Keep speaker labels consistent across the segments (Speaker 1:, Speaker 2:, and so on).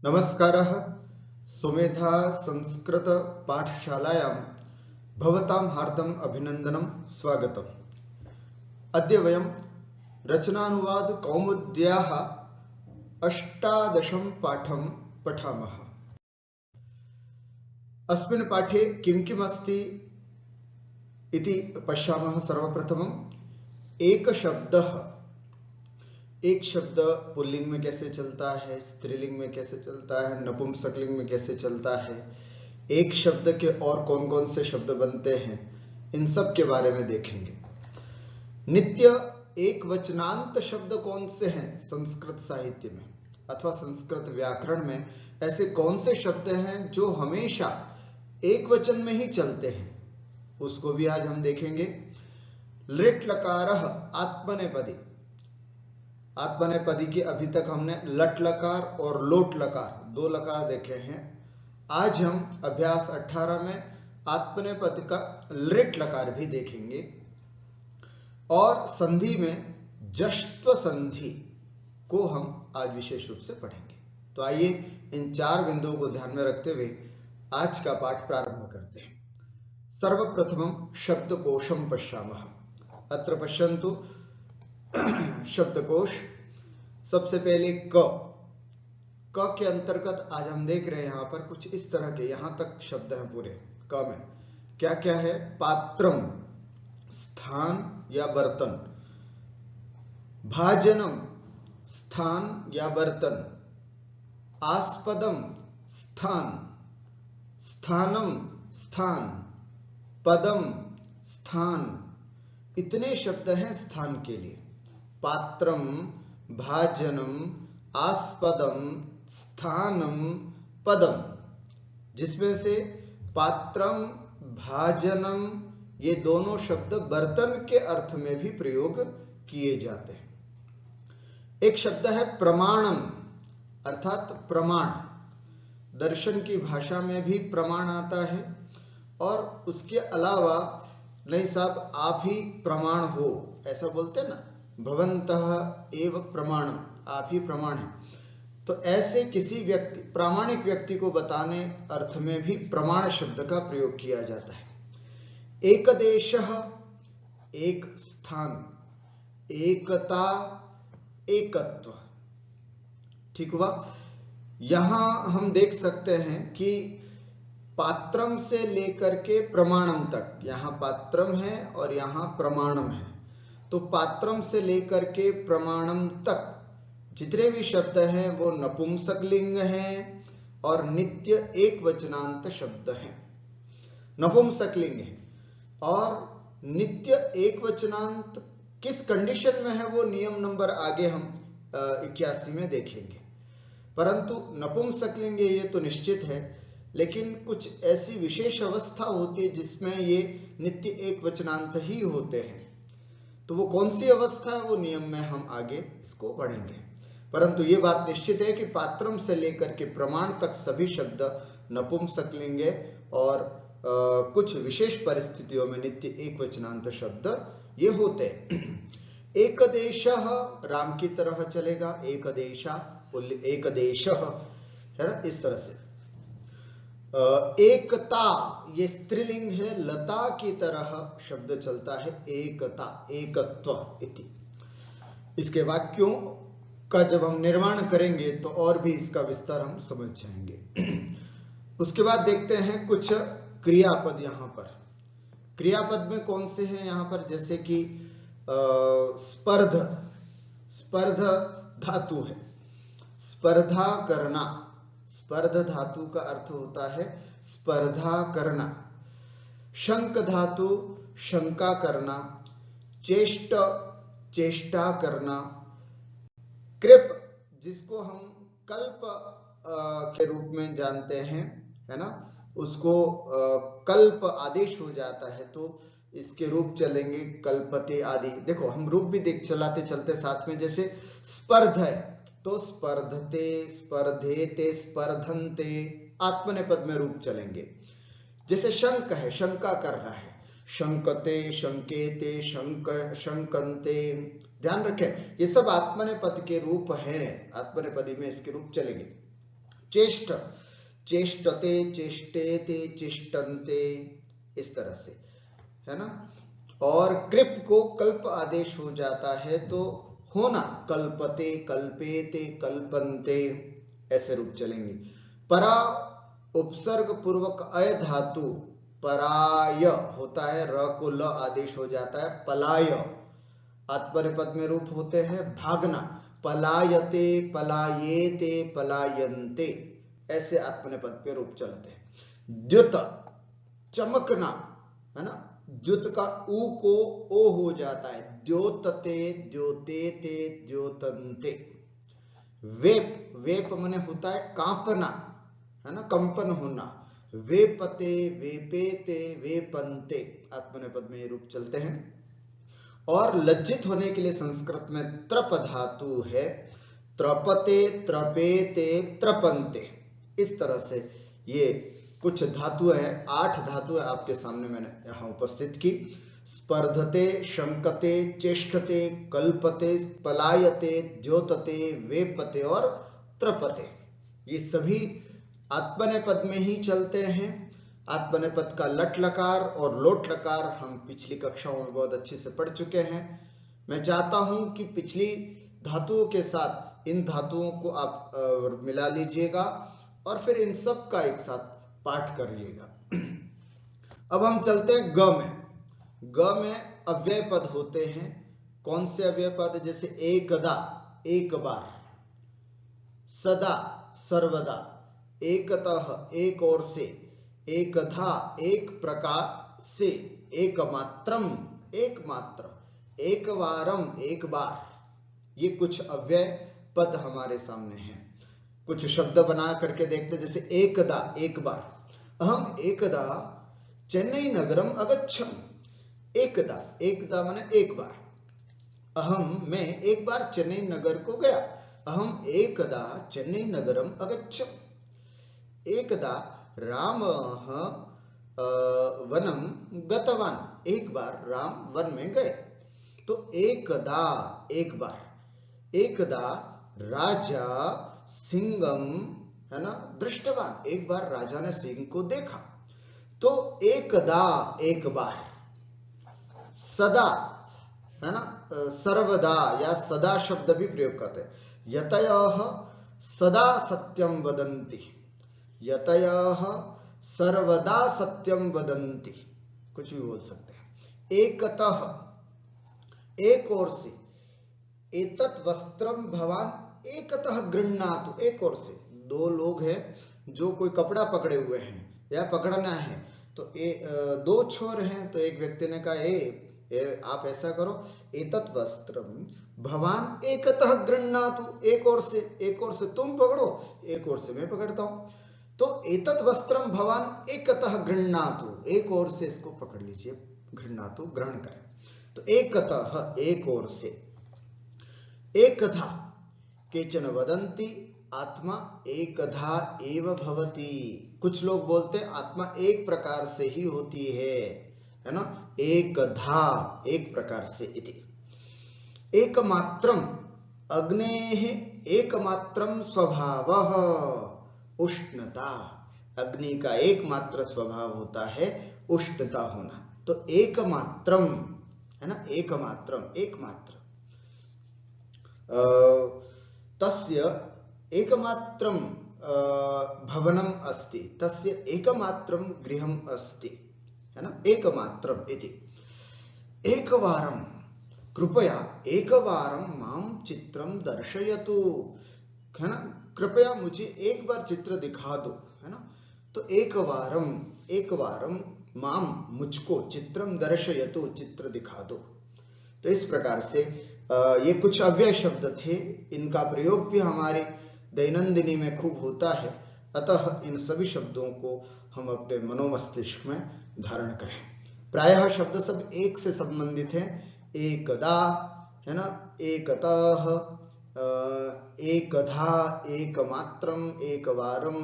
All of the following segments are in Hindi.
Speaker 1: नमस्कारः। सुमेधा संस्कृत पाठशालायां भवतां हार्दम् अभिनन्दनं स्वागतम्। अद्य वयं रचनानुवाद कौमुद्याः अष्टादशं पाठं पठामः। अस्मिन् पाठे किं किम् अस्ति इति पश्यामः। सर्वप्रथमम् एक शब्द पुल्लिंग में कैसे चलता है, स्त्रीलिंग में कैसे चलता है, नपुंसकलिंग में कैसे चलता है, एक शब्द के और कौन कौन से शब्द बनते हैं, इन सब के बारे में देखेंगे। नित्य एक वचनांत शब्द कौन से हैं संस्कृत साहित्य में अथवा संस्कृत व्याकरण में, ऐसे कौन से शब्द हैं जो हमेशा एक वचन में ही चलते हैं, उसको भी आज हम देखेंगे। लिट लकारः आत्मनेपदी। आत्मनेपदी के अभी तक हमने लट लकार और लोट लकार दो लकार देखे हैं। आज हम अभ्यास 18 में आत्मनेपद का लिट लकार भी देखेंगे और संधि में जश्त्व संधि को हम आज विशेष रूप से पढ़ेंगे। तो आइए इन चार बिंदुओं को ध्यान में रखते हुए आज का पाठ प्रारंभ करते हैं। सर्वप्रथमं शब्दकोशं पश्यामः। अत्र पश्यन्तु शब्दकोश। सबसे पहले क के अंतर्गत आज हम देख रहे हैं यहाँ पर कुछ इस तरह के, यहां तक शब्द हैं पूरे क में। क्या क्या है? पात्रम स्थान या बर्तन, भाजनम स्थान या बर्तन, आस्पदम स्थान, स्थानम स्थान, पदम स्थान। इतने शब्द हैं स्थान के लिए। पात्रम, भाजनम, आस्पदम, स्थानम, पदम, जिसमें से पात्रम, भाजनम ये दोनों शब्द बर्तन के अर्थ में भी प्रयोग किए जाते हैं। एक शब्द है प्रमाणम अर्थात प्रमाण। दर्शन की भाषा में भी प्रमाण आता है और उसके अलावा नहीं साहब आप ही प्रमाण हो, ऐसा बोलते हैं ना, भवन्तः एव प्रमाणम, आप ही प्रमाण है। तो ऐसे किसी व्यक्ति, प्रामाणिक व्यक्ति को बताने अर्थ में भी प्रमाण शब्द का प्रयोग किया जाता है। एकदेशः एक स्थान, एकता एकत्व। ठीक हुआ। यहां हम देख सकते हैं कि पात्रम से लेकर के प्रमाणम तक, यहां पात्रम है और यहां प्रमाणम है, तो पात्रम से लेकर के प्रमाणम तक जितने भी शब्द हैं वो नपुंसकलिंग हैं और नित्य एक वचनांत शब्द हैं। नपुंसकलिंग है और नित्य एक वचनांत किस कंडीशन में है वो नियम नंबर आगे हम 81 में देखेंगे। परंतु नपुंसकलिंग ये तो निश्चित है, लेकिन कुछ ऐसी विशेष अवस्था होती है जिसमें ये नित्य एक वचनांत ही होते हैं। तो वो कौन सी अवस्था है वो नियम में हम आगे इसको पढ़ेंगे। परंतु ये बात निश्चित है कि पात्रम से लेकर के प्रमाण तक सभी शब्द नपुंसकलिंग और कुछ विशेष परिस्थितियों में नित्य एक वचनांत शब्द ये होते हैं। एकदेशः राम की तरह चलेगा, एकदेशा, एकदेशः, है ना, इस तरह से। एकता ये स्त्रीलिंग है, लता की तरह शब्द चलता है, एकता, एकत्व इति। इसके वाक्यों का जब हम निर्माण करेंगे तो और भी इसका विस्तार हम समझ जाएंगे। उसके बाद देखते हैं कुछ क्रियापद। यहाँ पर क्रियापद में कौन से हैं यहाँ पर, जैसे कि स्पर्ध, स्पर्ध धातु है, स्पर्धा करना। स्पर्ध धातु का अर्थ होता है स्पर्धा करना। शंक धातु शंका करना, चेष्ट चेष्टा करना। कृप जिसको हम कल्प के रूप में जानते हैं, है ना, उसको कल्प आदेश हो जाता है तो इसके रूप चलेंगे कल्पते आदि। देखो हम रूप भी देख चलाते चलते साथ में, जैसे स्पर्ध है तो स्पर्धते, स्पर्धेते, स्पर्धन्ते, आत्मनेपद में रूप चलेंगे। जैसे शंक है, शंका कर रहा है, शंकते, शंकेते, शंक, शंकन्ते। ध्यान रखें ये सब आत्मनेपद के रूप हैं, आत्मनेपदी में इसके रूप चलेंगे। चेष्ट, चेष्टते, चेष्टेते, चेष्टन्ते, इस तरह से, है ना। और कृप को कल्प आदेश हो जाता है तो होना, कल्पते, कल्पेते, कल्पन्ते, ऐसे रूप चलेंगे। परा उपसर्ग पूर्वक अय धातु पराय होता है, र को ल आदेश हो जाता है, पलाय आत्मनेपद में रूप होते हैं भागना, पलायते, पलायेते, पलायन्ते, ऐसे आत्मनेपद पे रूप चलते हैं। द्युत चमकना, है ना, द्युत का ऊ को ओ हो जाता है, द्योतते, द्योतेते, द्योतन्ते। वेप, वेप माने होता है कांपना, है ना, कंपन होना, वेपते, वेपेते, वेपन्ते, आत्मनेपद में ये रूप चलते हैं। और लज्जित होने के लिए संस्कृत में त्रप धातु है, त्रपते, त्रपेते, त्रपन्ते, इस तरह से ये कुछ धातु है, 8 धातु है आपके सामने मैंने यहां उपस्थित की। स्पर्धते, शंकते, चेष्टते, कल्पते, पलायते, द्योतते, वेपते और त्रपते, ये सभी आत्मनेपद में ही चलते हैं। आत्मनेपद का लट लकार और लोट लकार हम पिछली कक्षाओं में बहुत अच्छे से पढ़ चुके हैं। मैं चाहता हूं कि पिछली धातुओं के साथ इन धातुओं को आप मिला लीजिएगा और फिर इन सब का एक साथ पाठ करिएगा। अब हम चलते हैं ग में। ग में अव्यय पद होते हैं। कौन से अव्यय पद? जैसे एकदा, एक बार, सदा, सर्वदा, एकतः, एक ओर से, एकधा, एक प्रकार से, एकमात्रम, एकमात्र, एकवारम, एक बार, ये कुछ अव्यय पद हमारे सामने हैं। कुछ शब्द बना करके देखते, जैसे एकदा, एक बार, अहम एकदा चेन्नई नगरम अगच्छम। एकदा, एकदा माने एक बार, अहम, मैं एक बार चेन्नई नगर को गया, अहम एकदा चेन्नई नगरम अगच्छम। एकदा रामः वनम गतवान, एक बार राम वन में गए, तो एकदा, एक बार। एकदा राजा सिंहम, है ना, दृष्टवान, एक बार राजा ने सिंह को देखा, तो एकदा, एक बार। सदा, है ना, सर्वदा या सदा शब्द भी प्रयोग करते हैं। यतयः सदा सत्यम वदन्ति, यतयः सर्वदा सत्यम वदन्ति, कुछ भी बोल सकते हैं। एकतः, एक ओर से, एतत् वस्त्रम भवान एकतः गृह्णातु, एक ओर से। दो लोग हैं जो कोई कपड़ा पकड़े हुए हैं या पकड़ना है, तो दो छोर हैं, तो एक व्यक्ति ने कहा आप ऐसा करो, एतत् वस्त्रम भवान एकतः गृह्णातु, एक ओर से, एक ओर से तुम पकड़ो, एक ओर से मैं पकड़ता हूं, तो एतत् वस्त्रम भवान एकतः गृह्णातु, एक ओर से इसको पकड़ लीजिए, गृह्णातु, ग्रहण करें, तो एकतः, एक ओर से। एकधा, केचन वदन्ति आत्मा एकधा एव भवति, कुछ लोग बोलते हैं आत्मा एक प्रकार से ही होती है ना, एकधा, एक प्रकार से इति। एकमात्रम, अग्नेः एकमात्रम स्वभावः उष्णता, अग्नि का एकमात्र स्वभाव होता है उष्णता होना, तो एकमात्रम, है ना, एकमात्रम, एकमात्र। तस्य एकमात्रम भवनम अस्ति, तस्य एकमात्रम गृहम अस्ति, है ना, एकमात्रम इति। एकवारम, कृपया एकवारम माम चित्रम दर्शयतु, है ना, कृपया मुझे एक बार चित्र दिखा दो, है ना, तो एकवारम, एकवारम माम, मुझको, चित्रम दर्शयतु, चित्र दिखा दो। तो इस प्रकार से ये कुछ अव्यय शब्द थे, इनका प्रयोग भी हमारे दैनंदिनी में खूब होता है, अतः इन सभी शब्दों को हम अपने मनोमस्तिष्क में धारण करें। प्रायः शब्द सब एक से संबंधित हैं, एकदा, है ना, एकतः, एकधा, एकमात्रम, एकवारम,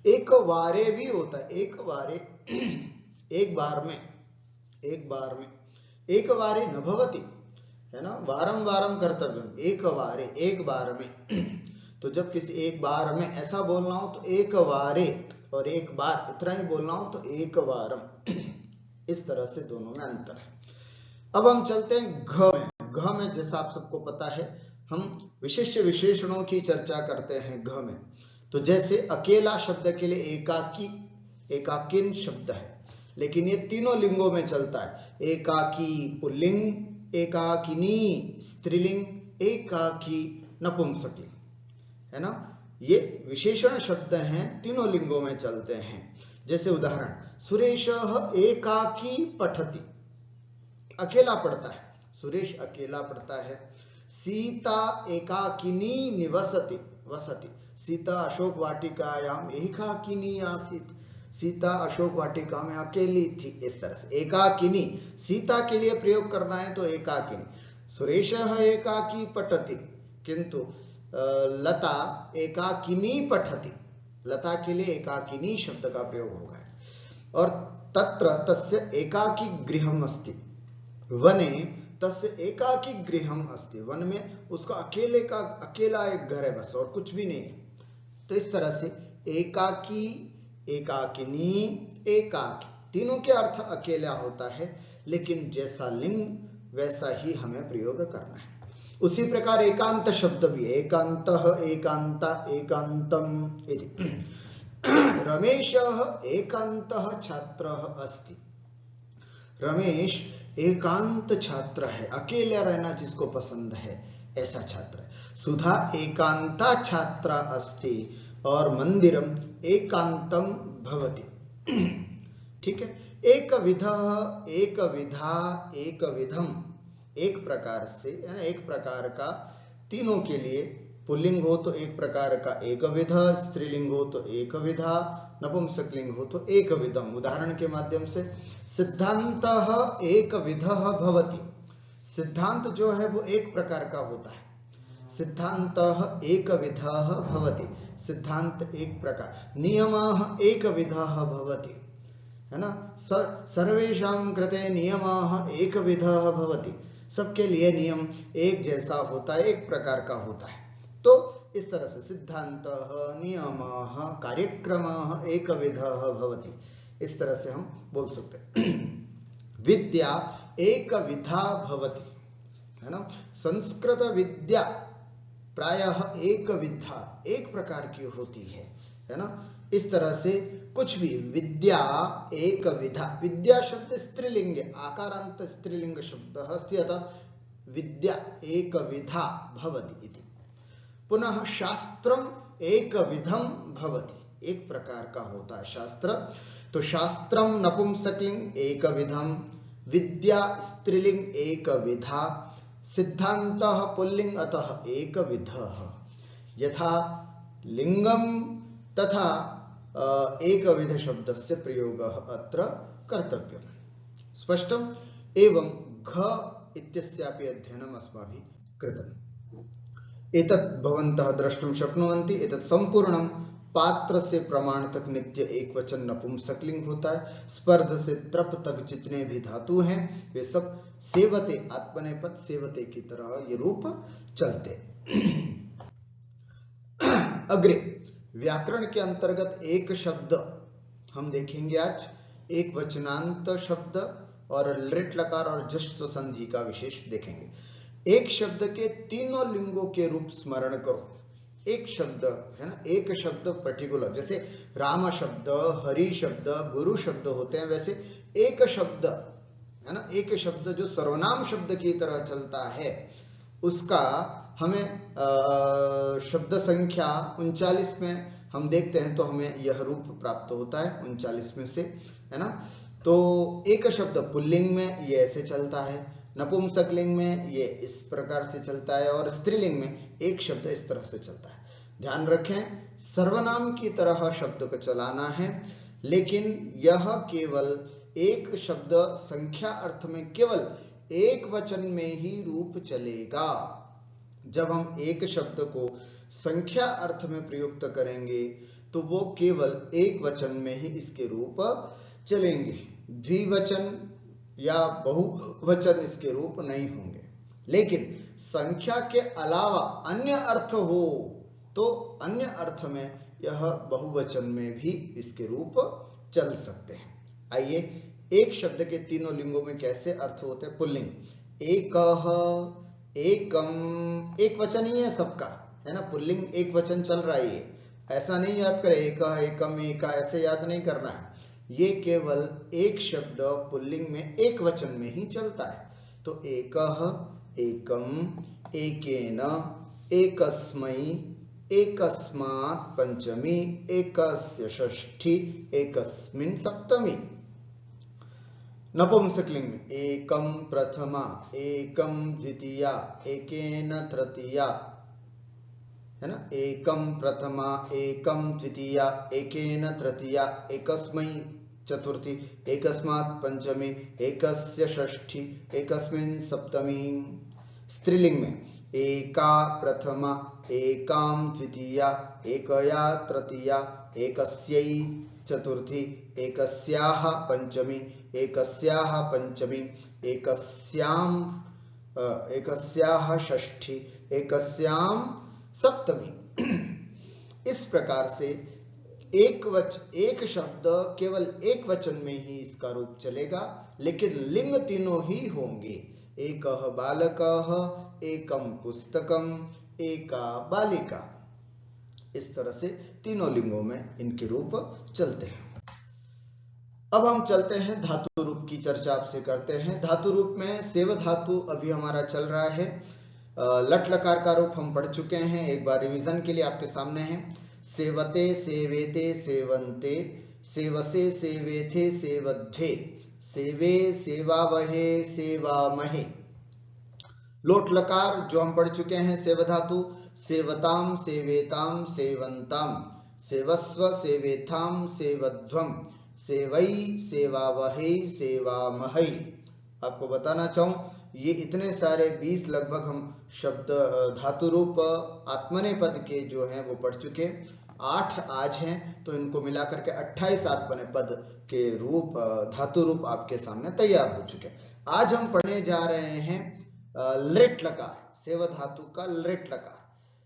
Speaker 1: एकवारे भी होता है, एकवारे, एक बार में, एक बार में, एकवारे न भवति, है ना, वारम वारम कर्तव्यम, एक बारे, एक बार में, तो जब किसी एक बार में ऐसा बोलना हो तो एक बारे, और एक बार इतना ही बोलना हो तो एक बारम। इस तरह से दोनों में अंतर है। अब हम चलते हैं घ में। घ में जैसा आप सबको पता है हम विशिष्ट विशेषणों की चर्चा करते हैं घ में। तो जैसे अकेला शब्द के लिए एकाकी, एकाकिन शब्द है, लेकिन ये तीनों लिंगों में चलता है। एकाकी पुल्लिंग, एकाकिनी स्त्रीलिंग, एकाकी नपुंसकलिंग, है ना। ये विशेषण शब्द हैं, तीनों लिंगों में चलते हैं। जैसे उदाहरण, सुरेशः एकाकी पठति, अकेला पढ़ता है, सुरेश अकेला पढ़ता है। सीता एकाकिनी निवसति, वसति, सीता अशोक वाटिकायाम एकाकिनी आसीत, सीता अशोक वाटिका में अकेली थी। इस तरह से एकाकिनी सीता के लिए प्रयोग करना है तो एकाकिनी। सुरेशः एकाकी पठति, किंतु लता एकाकिनी पठति, लता के लिए एकाकिनी शब्द का प्रयोग होगा। और तत्र तस्य एकाकी गृहम अस्ति, वने तस्य एकाकी गृहम अस्ति, वन में उसका अकेले का अकेला एक घर है बस, और कुछ भी नहीं है। तो इस तरह से एकाकी, एकाकिनी, एकाकी, तीनों के अर्थ अकेला होता है, लेकिन जैसा लिंग वैसा ही हमें प्रयोग करना है। उसी प्रकार एकांत शब्द भी, एकांतः, एकांता, एकांतम इति। रमेशः एकांतः छात्रः अस्ति, रमेश एकांत छात्र है, अकेला रहना जिसको पसंद है ऐसा छात्र है। सुधा एकांता छात्रा अस्ति, और मंदिरम एकांतम भवति। ठीक है। एक विधः, एक विधा, एक विधम, एक प्रकार से, यानी एक प्रकार का, तीनों के लिए पुल्लिंग हो तो एक प्रकार का एक विध, स्त्रीलिंग हो तो एक विधा, नपुंसकलिंग हो तो एक विधम। उदाहरण के माध्यम से, सिद्धांतः एक विधः भवति, सिद्धांत जो है वो एक प्रकार का होता है। सिद्धांतः एक विधः भवति, सिद्धांत एक प्रकार। नियमः एक विधः भवति, है ना। सर्वेषां कृते नियमः एक विधः भवति, सबके लिए नियम एक जैसा होता है, एक प्रकार का होता है। तो इस तरह से सिद्धांतः, नियमः, कार्यक्रमः एक विधः भवति, इस तरह से हम बोल सकते हैं। विद्या एक विधा भवति, है ना। संस्कृत विद्या प्रायः एक विधा, एक प्रकार की होती है ना। इस तरह से कुछ भी, विद्या एक विधा, विद्या शब्द स्त्रीलिंग, आकारांत स्त्रीलिंग शब्द अस्ति, अतः विद्या एक विधा भवति इति। पुनः शास्त्रम एक विधम भवति, एक प्रकार का होता है शास्त्र, तो शास्त्रम नपुंसकलिंग एक विधम, विद्या स्त्रीलिंग एक विधा, सिद्धांतः पुल्लिंग अतः एक विधः। यथा लिंगम तथा एक विध शब्दस्य प्रयोगः अत्र कर्तव्यः। स्पष्टम्। एवं घ इत्यस्यापि अध्ययनम् अस्माभिः कृतम्। एतत् भवन्तः द्रष्टुं शक्नुवन्ति। एतत् संपूर्णं पात्र से प्रमाण तक नित्य एक वचन नपुंसकलिंग होता है। स्पर्ध से त्रप तक जितने भी धातु हैं वे सब सेवते, आत्मनेपद सेवते की तरह ये रूप चलते। अग्रे व्याकरण के अंतर्गत एक शब्द हम देखेंगे आज, एक वचनांत शब्द और लृट लकार और जश्व संधि का विशेष देखेंगे। एक शब्द के तीनों लिंगों के रूप स्मरण करो। एक शब्द है ना, एक शब्द पर्टिकुलर, जैसे राम शब्द, हरि शब्द, गुरु शब्द होते हैं, वैसे एक शब्द है ना, एक शब्द जो सर्वनाम शब्द की तरह चलता है, उसका हमें शब्द संख्या 39 में हम देखते हैं तो हमें यह रूप प्राप्त होता है 39 में से, है ना। तो एक शब्द पुल्लिंग में ये ऐसे चलता है, नपुंसकलिंग में ये इस प्रकार से चलता है, और स्त्रीलिंग में एक शब्द इस तरह से चलता है। ध्यान रखें, सर्वनाम की तरह शब्द को चलाना है, लेकिन यह केवल एक शब्द संख्या अर्थ में केवल एक वचन में ही रूप चलेगा। जब हम एक शब्द को संख्या अर्थ में प्रयुक्त करेंगे तो वो केवल एक वचन में ही इसके रूप चलेंगे, द्विवचन या बहुवचन इसके रूप नहीं होंगे। लेकिन संख्या के अलावा अन्य अर्थ हो तो अन्य अर्थ में यह बहुवचन में भी इसके रूप चल सकते हैं। आइए, एक शब्द के तीनों लिंगों में कैसे अर्थ होते हैं। पुल्लिंग, एकः, एकम, एक वचन ही है सबका, है ना। पुल्लिंग एक वचन चल रहा है। ये ऐसा नहीं याद करें एकः, एकम, एका, ऐसे याद नहीं करना है। ये केवल एक शब्द पुल्लिंग में एक वचन में ही चलता है। तो एकः, एकम, एकेन, एकस्मै, एकस्मात् पंचमी, एकस्य षष्ठी, एकस्मिन् सप्तमी। नपुंसकलिंग में एकम प्रथमा, एकम द्वितीया, एकेन तृतीया, है ना। एकम प्रथमा, एकम द्वितीया, एकेन तृतीया, एकस्मै चतुर्थी, एकस्मात् पंचमी, एकस्य षष्ठी, एकस्मिन् सप्तमी। स्त्रीलिंग में एका प्रथमा, एकां द्वितीया, एकया तृतीया, एकस्यै चतुर्थी, एकस्याः पंचमी, एकस्याः पंचमी, एकस्याः षष्ठी, एकस्यां सप्तमी। इस प्रकार से एक शब्द केवल एक वचन में ही इसका रूप चलेगा, लेकिन लिंग तीनों ही होंगे। एकः बालकः, एकम पुस्तकम, एका बालिका। इस तरह से तीनों लिंगों में इनके रूप चलते हैं। अब हम चलते हैं धातु रूप की चर्चा आपसे करते हैं। धातु रूप में सेव धातु अभी हमारा चल रहा है। लट लकार का रूप हम पढ़ चुके हैं, एक बार रिवीजन के लिए आपके सामने है। सेवते, सेवेते, सेवन्ते, सेवसे, सेवेथे, सेवध्वे, सेवे, सेवावहे, सेवामहे। लोट लकार जो हम पढ़ चुके हैं सेव धातु, सेवताम, सेवेताम, सेवंताम, सेवस्व, सेवेथाम, सेवध्वम, सेवई, सेवावहे, सेवामहै। आपको बताना चाहूं, ये इतने सारे 20 लगभग हम शब्द धातु रूप आत्मनेपद के जो हैं वो पढ़ चुके। 8 आज हैं, तो इनको मिलाकर के 28 आत्मनेपद के रूप, धातु रूप आपके सामने तैयार हो चुके। आज हम पढ़ने जा रहे हैं लृट लकार, सेव धातु का लृट लकार।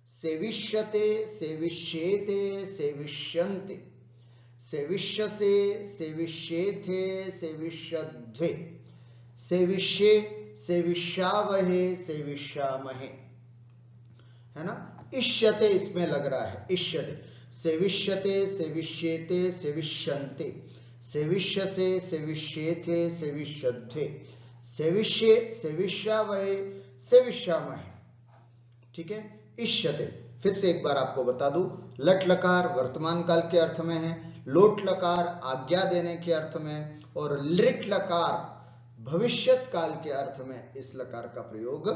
Speaker 1: सेविष्यते, सेविष्येते, सेविष्यन्ते, सेविष्यसे, सेविष्येथे, सेविष्यध्वे, सेविष्ये, सेविष्यावहे, सेविष्यामहे, है ना। इष्यते इसमें लग रहा है, इष्यते, सेविष्यते, सेविष्येते, सेविष्यन्ते, सेविष्यसे, सेविष्येथे, सेविष्यध्वे, सेविष्ये, सेविष्यावहे, सेविष्यामहे। ठीक है। इष्यते फिर से एक बार आपको बता दूं, लट लकार वर्तमान काल के अर्थ में है, लोट लकार आज्ञा देने के अर्थ में, और लृट लकार भविष्यत काल के अर्थ में इस लकार का प्रयोग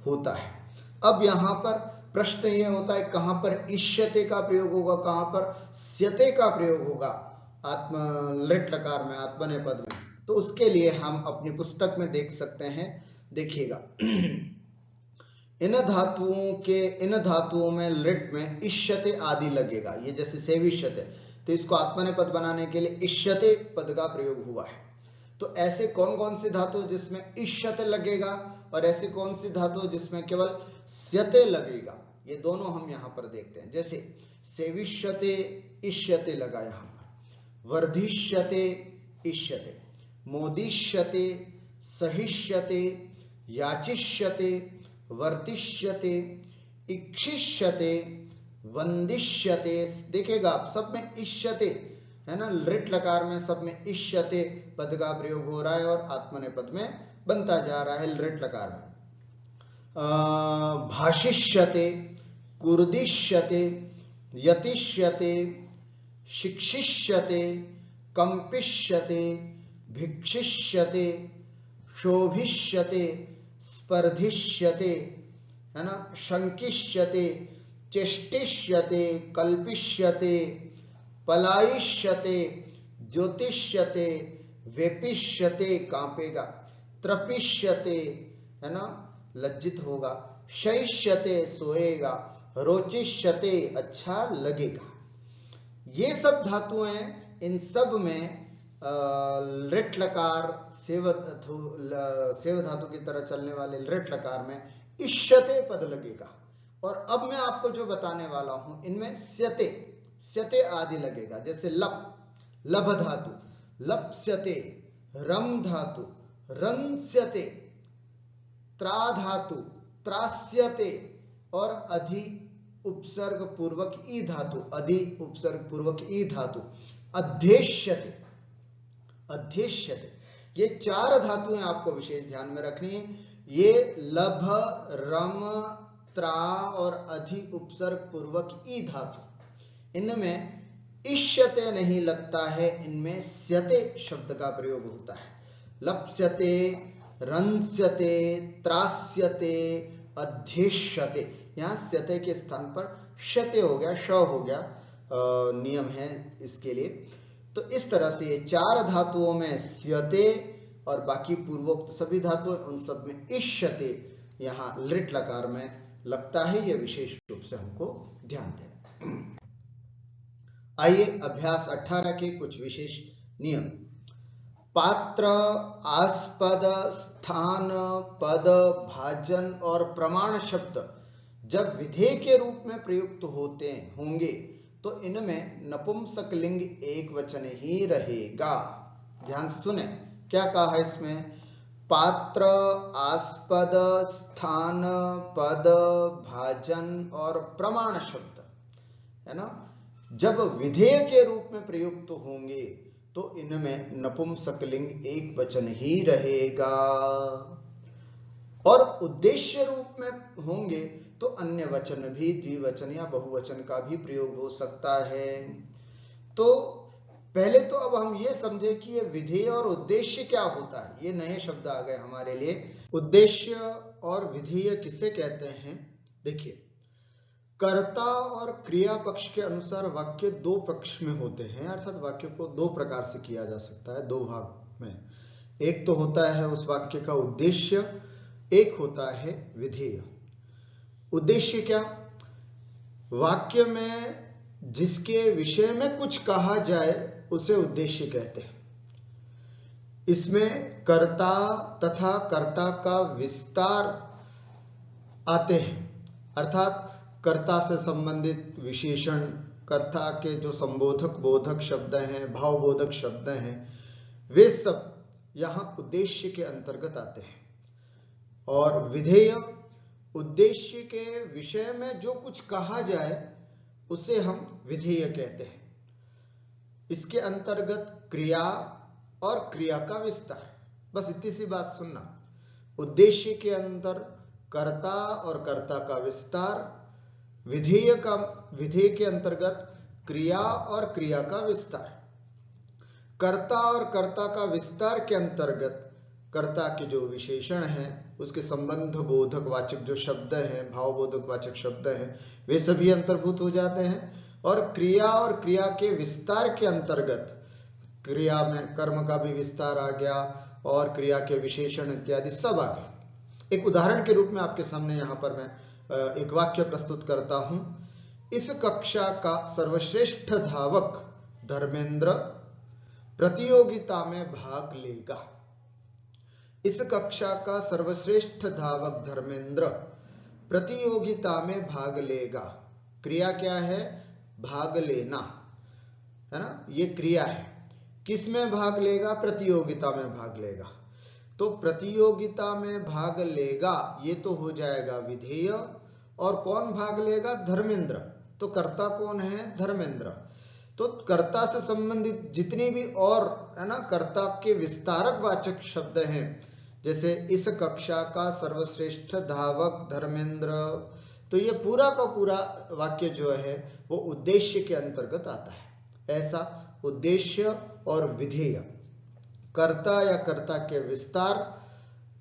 Speaker 1: होता है। अब यहां पर प्रश्न यह होता है, कहां पर इष्यते का प्रयोग होगा, कहां पर स्यते का प्रयोग होगा लृट लकार में, आत्मनेपद में। तो उसके लिए हम अपनी पुस्तक में देख सकते हैं। देखिएगा, इन धातुओं में लृट में इष्यते आदि लगेगा। ये जैसे सेविष्यते, तो इसको आत्मनेपद बनाने के लिए इष्यते पद का प्रयोग हुआ है। तो ऐसे कौन कौन सी धातु जिसमें इष्यते लगेगा, और ऐसी कौन सी धातु जिसमें केवल स्यते लगेगा, ये दोनों हम यहां पर देखते हैं। जैसे सेविष्यते, इष्यते लगा यहां पर, वर्धिष्यते, इष्यते, मोदिष्यते, सहिष्यते, याचिष्यते, वर्तिष्यते, इक्षिष्यते, वंदिष्यते। देखिएगा आप, सब में इष्यते है ना, लृट लकार में सब में इष्यते पद का प्रयोग हो रहा है और आत्मनेपद में बनता जा रहा है लृट लकार में। भाषिष्यते, कुर्दिष्यते, यतिष्यते, शिक्षिष्यते, कंपिष्यते, भिक्षिष्यते, शोभिष्यते, स्पर्धिष्यते, है ना, शंकिष्यते, चेष्टिष्यते, कल्पिष्यते, पलायिष्यते, ज्योतिष्यते, वेपिष्यते, कांपेगा, त्रपिष्यते, है ना, लज्जित होगा, शैष्यते, सोएगा, रोचिष्यते, अच्छा लगेगा। ये सब धातुएं, इन सब में लृट लकार सेव धातु की तरह चलने वाले लृट लकार में इष्यते पद लगेगा। और अब मैं आपको जो बताने वाला हूं इनमें स्यते स्यते आदि लगेगा। जैसे लप, लभ धातु, लप्स्यते, रम धातु, रंस्यते, त्रा धातु, त्रास्यते, और अधि उपसर्ग पूर्वक ई धातु, अधि उपसर्ग पूर्वक ई धातु, अध्येष्यते, अध्येष्यते। ये 4 धातुएं आपको विशेष ध्यान में रखनी है। ये लभ, रम, त्रा और अधि उपसर्ग पूर्वक ई धातु, इनमें इष्यते नहीं लगता है, इनमें स्यते शब्द का प्रयोग होता है। लप्स्यते, रंस्यते, त्रास्यते, अध्येष्यते। यहां स्यते के स्थान पर शते हो गया, श हो गया, नियम है इसके लिए। तो इस तरह से ये 4 धातुओं में स्यते और बाकी पूर्वोक्त सभी धातुएं उन सब में इष्यते यहां लिट लकार में लगता है। यह विशेष रूप से हमको ध्यान देना। आइए अभ्यास 18 के कुछ विशेष नियम। पात्र, आस्पद, स्थान, पद, भाजन और प्रमाण शब्द जब विधेय के रूप में प्रयुक्त होते होंगे तो इनमें नपुंसकलिंग एक वचन ही रहेगा। ध्यान सुने क्या कहा है इसमें। पात्र, आस्पद, स्थान, पद, भाजन और प्रमाण शब्द है ना, जब विधेय के रूप में प्रयुक्त होंगे तो इनमें नपुंसकलिंग एक वचन ही रहेगा, और उद्देश्य रूप में होंगे तो अन्य वचन भी द्विवचन या बहुवचन का भी प्रयोग हो सकता है। तो पहले तो अब हम ये समझे कि ये विधेय और उद्देश्य क्या होता है। ये नए शब्द आ गए हमारे लिए। उद्देश्य और विधेय किसे कहते हैं। देखिए, कर्ता और क्रिया पक्ष के अनुसार वाक्य 2 पक्ष में होते हैं, अर्थात वाक्य को 2 प्रकार से किया जा सकता है, 2 भाग में। एक तो होता है उस वाक्य का उद्देश्य, एक होता है विधेय। उद्देश्य क्या, वाक्य में जिसके विषय में कुछ कहा जाए उसे उद्देश्य कहते हैं। इसमें कर्ता तथा कर्ता का विस्तार आते हैं, अर्थात कर्ता से संबंधित विशेषण, कर्ता के जो संबोधक बोधक शब्द हैं, भावबोधक शब्द हैं, वे सब यहां उद्देश्य के अंतर्गत आते हैं। और विधेय, उद्देश्य के विषय में जो कुछ कहा जाए उसे हम विधेय कहते हैं। इसके अंतर्गत क्रिया और क्रिया का विस्तार। बस इतनी सी बात सुनना। उद्देश्य के अंदर कर्ता और कर्ता का विस्तार, विधेय के अंतर्गत क्रिया और क्रिया का विस्तार। कर्ता और कर्ता का विस्तार के अंतर्गत कर्ता के जो विशेषण हैं, उसके संबंध बोधक वाचक जो शब्द हैं, भाव बोधक वाचक शब्द हैं, वे सभी अंतर्भूत हो जाते हैं। और क्रिया के विस्तार के अंतर्गत क्रिया में कर्म का भी विस्तार आ गया और क्रिया के विशेषण इत्यादि सब आ गए। एक उदाहरण के रूप में आपके सामने यहां पर मैं एक वाक्य प्रस्तुत करता हूं। इस कक्षा का सर्वश्रेष्ठ धावक धर्मेंद्र प्रतियोगिता में भाग लेगा। इस कक्षा का सर्वश्रेष्ठ धावक धर्मेंद्र प्रतियोगिता में भाग लेगा। क्रिया क्या है, भाग लेना है ना, ये क्रिया है। किस में भाग लेगा, प्रतियोगिता में भाग लेगा। तो प्रतियोगिता में भाग लेगा ये तो हो जाएगा विधेय। और कौन भाग लेगा, धर्मेंद्र। तो कर्ता कौन है, धर्मेंद्र। तो कर्ता से संबंधित जितनी भी और है ना कर्ता के विस्तारक वाचक शब्द हैं, जैसे इस कक्षा का सर्वश्रेष्ठ धावक धर्मेंद्र, तो ये पूरा का पूरा वाक्य जो है वो उद्देश्य के अंतर्गत आता है। ऐसा उद्देश्य और विधेय, कर्ता या कर्ता के विस्तार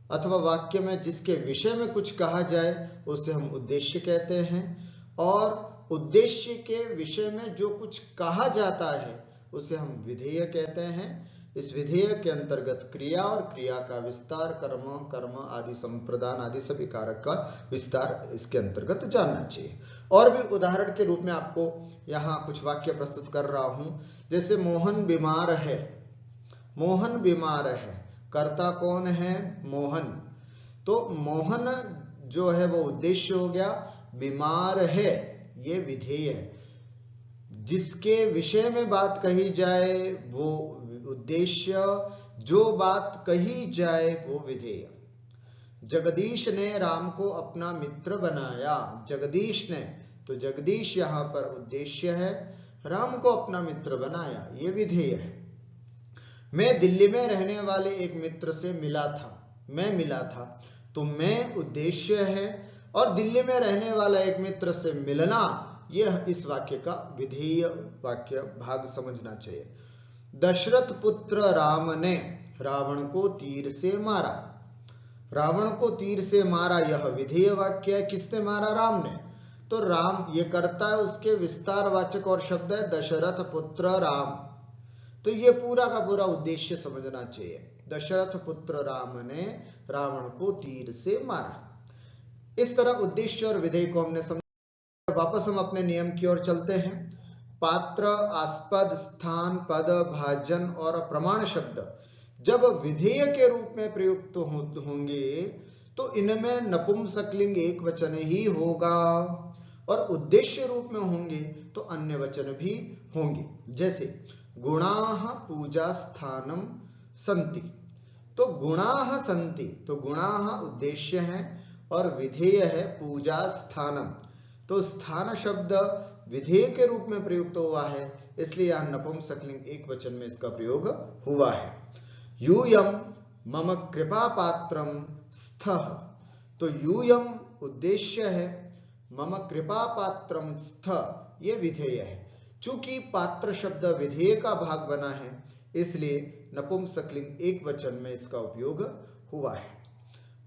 Speaker 1: अथवा वाक्य में जिसके विषय में कुछ कहा जाए उसे हम उद्देश्य कहते हैं। और उद्देश्य के विषय में जो कुछ कहा जाता है उसे हम विधेय कहते हैं। इस विधेय के अंतर्गत क्रिया और क्रिया का विस्तार, कर्म आदि संप्रदान आदि सभी कारक का विस्तार इसके अंतर्गत जानना चाहिए। और भी उदाहरण के रूप में आपको यहाँ कुछ वाक्य प्रस्तुत कर रहा हूं। जैसे मोहन बीमार है, मोहन बीमार है, कर्ता कौन है, मोहन। तो मोहन जो है वो उद्देश्य हो गया, बीमार है, ये विधेय है। जिसके विषय में बात कही जाए वो उद्देश्य, जो बात कही जाए वो विधेय। जगदीश ने राम को अपना मित्र बनाया, जगदीश ने, तो जगदीश यहां पर उद्देश्य है, राम को अपना मित्र बनाया, ये विधेय है। मैं दिल्ली में रहने वाले एक मित्र से मिला था, मैं मिला था, तो मैं उद्देश्य है, और दिल्ली में रहने वाला एक मित्र से मिलना, यह इस वाक्य का विधेय वाक्य भाग समझना चाहिए। दशरथ पुत्र राम ने रावण को तीर से मारा, रावण को तीर से मारा, यह विधेय वाक्य है। किसने मारा? राम ने। तो राम ये करता है, उसके विस्तार वाचक और शब्द है दशरथ पुत्र राम, तो ये पूरा का पूरा उद्देश्य समझना चाहिए। दशरथ पुत्र राम ने रावण को तीर से मारा। इस तरह उद्देश्य और विधेय को हमने समझा। वापस हम अपने नियम की ओर चलते हैं। पात्र, आस्पद, स्थान, पद, भाजन और प्रमाण शब्द जब विधेय के रूप में प्रयुक्त होंगे तो इनमें नपुंसकलिंग एक वचन ही होगा, और उद्देश्य रूप में होंगे तो अन्य वचन भी होंगे। जैसे गुणाः पूजा स्थानम संति, तो गुणाः संति, तो गुणाः उद्देश्य है और विधेय है पूजा स्थानम, तो स्थान शब्द विधेय के रूप में प्रयुक्त हुआ है, इसलिए यहां नपुंसकलिंग एक वचन में इसका प्रयोग हुआ है। यूयम मम कृपा पात्रम स्थः, तो यूयम उद्देश्य है, मम कृपा पात्रम स्थः ये विधेय है। चूंकि पात्र शब्द विधेय का भाग बना है, इसलिए नपुंसकलिंग एक वचन में इसका उपयोग हुआ है।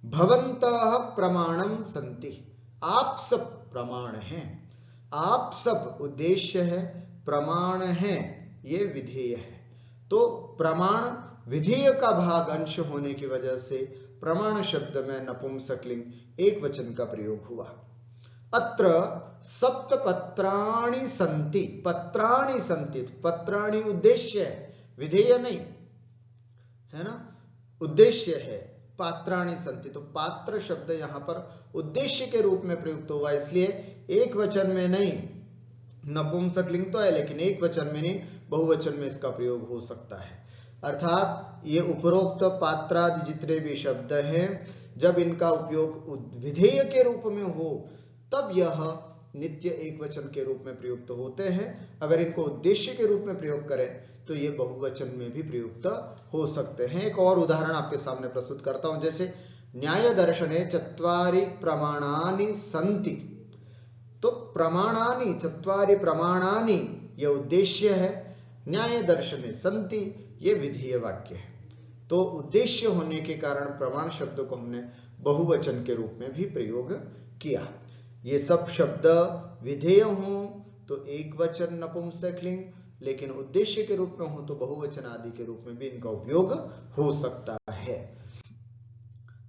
Speaker 1: भवन्तः प्रमाणम सन्ति, आप सब प्रमाण हैं, आप सब उद्देश्य है, प्रमाण है ये विधेय है। तो प्रमाण विधेय का भाग अंश होने की वजह से प्रमाण शब्द में नपुंसकलिंग एक वचन का प्रयोग हुआ। अत्र सप्तपत्राणि सन्ति, पत्राणि सन्ति, पत्राणि उद्देश्य है, विधेय नहीं है ना, उद्देश्य है। पात्राणि सन्ति, तो पात्र शब्द यहां पर उद्देश्य के रूप में प्रयुक्त हुआ, इसलिए एक वचन में नहीं, नपुंसकलिंग तो है लेकिन एक वचन में नहीं, बहुवचन में इसका प्रयोग हो सकता है। अर्थात ये उपरोक्त पात्रादि जितने भी शब्द हैं, जब इनका उपयोग विधेय के रूप में हो तब यह नित्य एक वचन के रूप में प्रयुक्त होते हैं। अगर इनको उद्देश्य के रूप में प्रयोग करें तो ये बहुवचन में भी प्रयुक्त हो सकते हैं। एक और उदाहरण आपके सामने प्रस्तुत करता हूं, जैसे न्याय दर्शने चत्वारि प्रमाणानि सन्ति, तो प्रमाणानि, चत्वारि प्रमाणानि यह उद्देश्य है, न्याय दर्शने सन्ति ये विधेय वाक्य है। तो उद्देश्य होने के कारण प्रमाण शब्द को हमने बहुवचन के रूप में भी प्रयोग किया। ये सब शब्द विधेय हों तो एक वचन नपुंसकलिंग, लेकिन उद्देश्य के रूप में हो तो बहुवचन आदि के रूप में भी इनका उपयोग हो सकता है।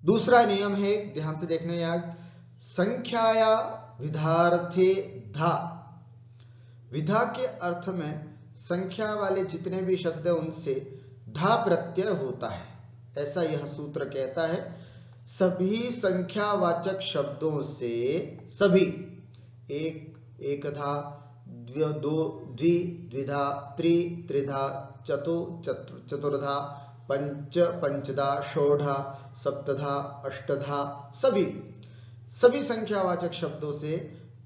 Speaker 1: दूसरा नियम है, ध्यान से देखने यार, संख्याया विधार्थे धा, विधा के अर्थ में संख्या वाले जितने भी शब्द हैं उनसे धा प्रत्यय होता है, ऐसा यह सूत्र कहता है। सभी संख्यावाचक शब्दों से, सभी, एक, एकधा, दो, द्वि, द्विधा, त्रि, त्रिधा, चतु, चतुर्धा, पंच, पंचधा, षोडा, सप्तधा, अष्टधा, सभी संख्यावाचक शब्दों से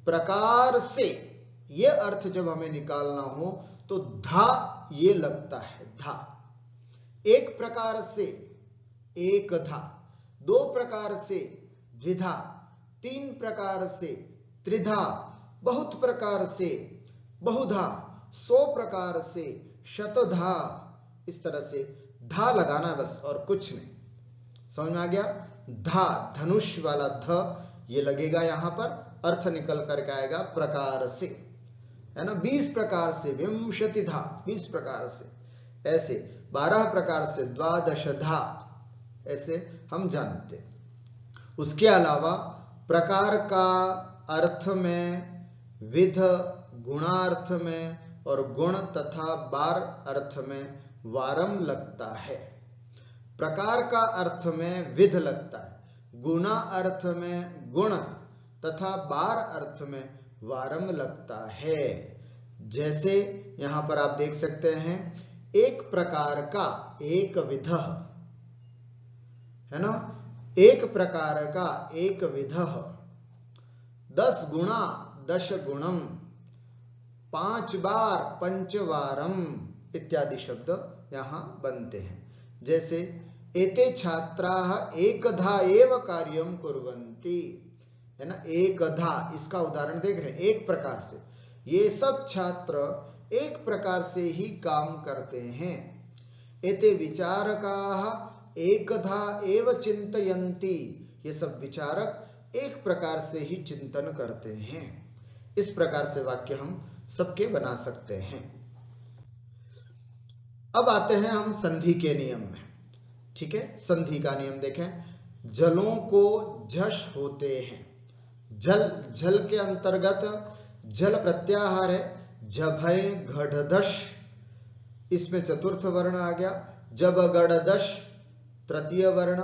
Speaker 1: प्रकार से ये अर्थ जब हमें निकालना हो तो धा ये लगता है, धा। एक प्रकार से एक धा, दो प्रकार से द्विधा, तीन प्रकार से त्रिधा, बहुत प्रकार से बहुधा, 100 प्रकार से शतधा, इस तरह से धा लगाना बस और कुछ नहीं। समझ में आ गया? धा, धनुष वाला ध ये लगेगा यहां पर, अर्थ निकल करके आएगा प्रकार से, है ना। 20 प्रकार से विंशतिधा, 20 प्रकार से, ऐसे 12 प्रकार से द्वादशधा, ऐसे हम जानते। उसके अलावा प्रकार का अर्थ में, विध गुणार्थ में और गुण तथा बार अर्थ में वारम लगता है। प्रकार का अर्थ में विध लगता है, गुणा अर्थ में गुण तथा बार अर्थ में वारम लगता है। जैसे यहां पर आप देख सकते हैं, एक प्रकार का, एक विधः, है ना, एक प्रकार का, एक विधः, 10 गुणा 10 गुणम, 5 बार पंचवारम इत्यादि शब्द यहां बनते हैं। जैसे एते छात्राः एकधा एव कार्यम कुर्वन्ति, है ना, एकधा, इसका उदाहरण देख रहे हैं, एक प्रकार से, ये सब छात्र एक प्रकार से ही काम करते हैं। एते विचारकाः एकधा एव चिन्तयन्ति, ये सब विचारक एक प्रकार से ही चिंतन करते हैं। इस प्रकार से वाक्य हम सबके बना सकते हैं। अब आते हैं हम संधि के नियम में। ठीक है, संधि का नियम देखें। जलों को झष होते हैं। जल, जल के अंतर्गत जल प्रत्याहार है, जभय घड़दश, इसमें चतुर्थ वर्ण आ गया। जब गड़दश तृतीय वर्ण,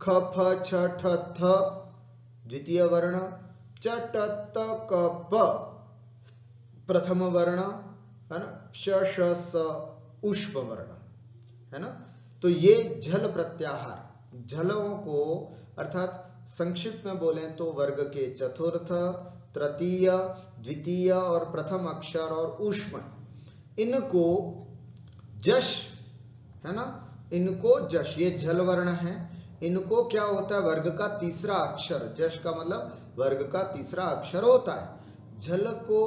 Speaker 1: ख फ छ ठ थ द्वितीय वर्ण, च ट त क प प्रथम वर्ण, है ना, श श स ऊष्म वर्ण, है ना। तो ये झल प्रत्याहार, झलों को, अर्थात संक्षिप्त में बोलें तो वर्ग के चतुर्थ, तृतीय, द्वितीय और प्रथम अक्षर और ऊष्म, इनको जश, है ना, इनको जश, ये झल वर्ण है, इनको क्या होता है, वर्ग का तीसरा अक्षर, जश का मतलब वर्ग का तीसरा अक्षर होता है। झल को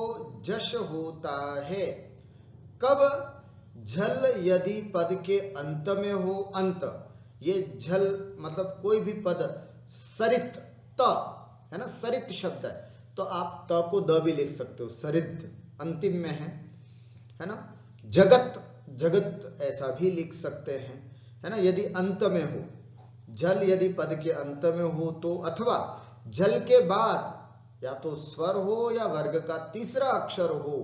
Speaker 1: जश होता है कब, झल यदि पद के अंत में हो, अंत, ये झल मतलब कोई भी पद सरित, त, है ना, सरित शब्द है, तो आप त को द भी लिख सकते हो, सरित अंतिम में है ना। जगत, जगत ऐसा भी लिख सकते हैं, है ना, यदि अंत में हो, जल यदि पद के अंत में हो तो, अथवा जल के बाद या तो स्वर हो या वर्ग का तीसरा अक्षर हो,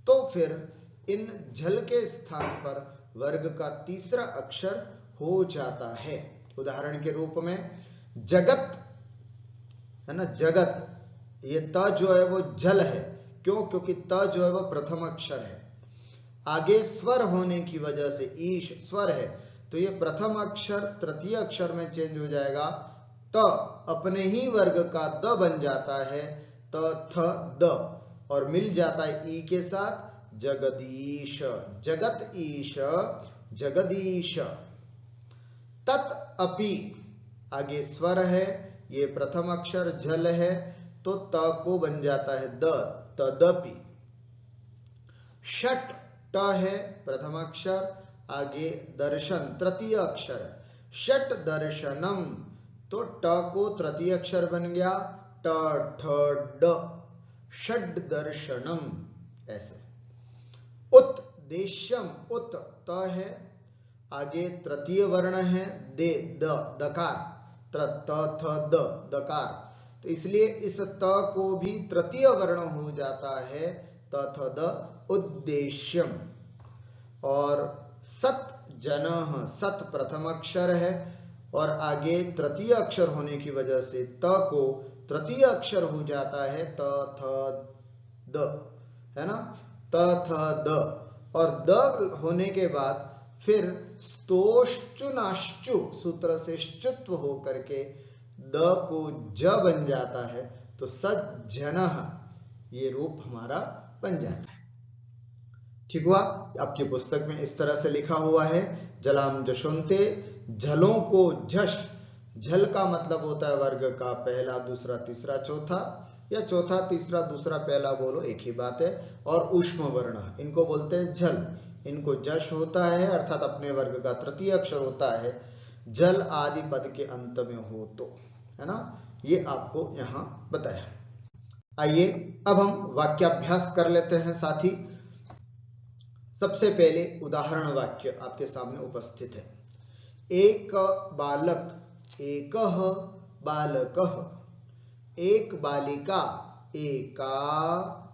Speaker 1: तो फिर इन झल के स्थान पर वर्ग का तीसरा अक्षर हो जाता है। उदाहरण के रूप में जगत, है ना, जगत, ये त जो है वो जल है, क्यों, क्योंकि त जो है वो प्रथम अक्षर है। आगे स्वर होने की वजह से ईश स्वर है, तो ये प्रथम अक्षर तृतीय अक्षर में चेंज हो जाएगा, त अपने ही वर्ग का द बन जाता है, त थ द, और मिल जाता है ई के साथ, जगदीश, जगत ईश, जगदीश। तत् अपि, आगे स्वर है, ये प्रथम अक्षर झल है, तो त को बन जाता है द, तदपि। षट, ट है प्रथम अक्षर, आगे दर्शन तृतीय अक्षर है, षट दर्शनम, तो ट को तृतीय अक्षर बन गया, ट ठ ड, षड दर्शनम, ऐसे। उत्देश्यम, उत त है, आगे तृतीय वर्ण है, दे द, दकार, त थ द, दकार, तो इसलिए इस त को भी तृतीय वर्ण हो जाता है, त थ द, उद्देश्यम। और सत जनः, सत प्रथम अक्षर है, और आगे तृतीय अक्षर होने की वजह से त को तृतीय अक्षर हो जाता है, त थ द, है ना, त थ द, और द होने के बाद फिर स्तोश्चुनाश्चु सूत्र से श्चुत्व हो करके द को ज बन जाता है, तो सज्जनः ये रूप हमारा बन जाता है। ठीक हुआ, आपकी पुस्तक में इस तरह से लिखा हुआ है, जलाम जशोन्ते, झलों को झष, झल का मतलब होता है वर्ग का पहला, दूसरा, तीसरा, चौथा, या चौथा, तीसरा, दूसरा, पहला, बोलो एक ही बात है। और ऊष्म वर्ण, इनको बोलते हैं झल, इनको जश होता है, अर्थात अपने वर्ग का तृतीय अक्षर होता है, जल आदि पद के अंत में हो तो, है ना, ये आपको यहां बताया। आइए अब हम वाक्याभ्यास कर लेते हैं साथी। सबसे पहले उदाहरण वाक्य आपके सामने उपस्थित है। एक बालक, एकः बालकः, एक बालिका, एका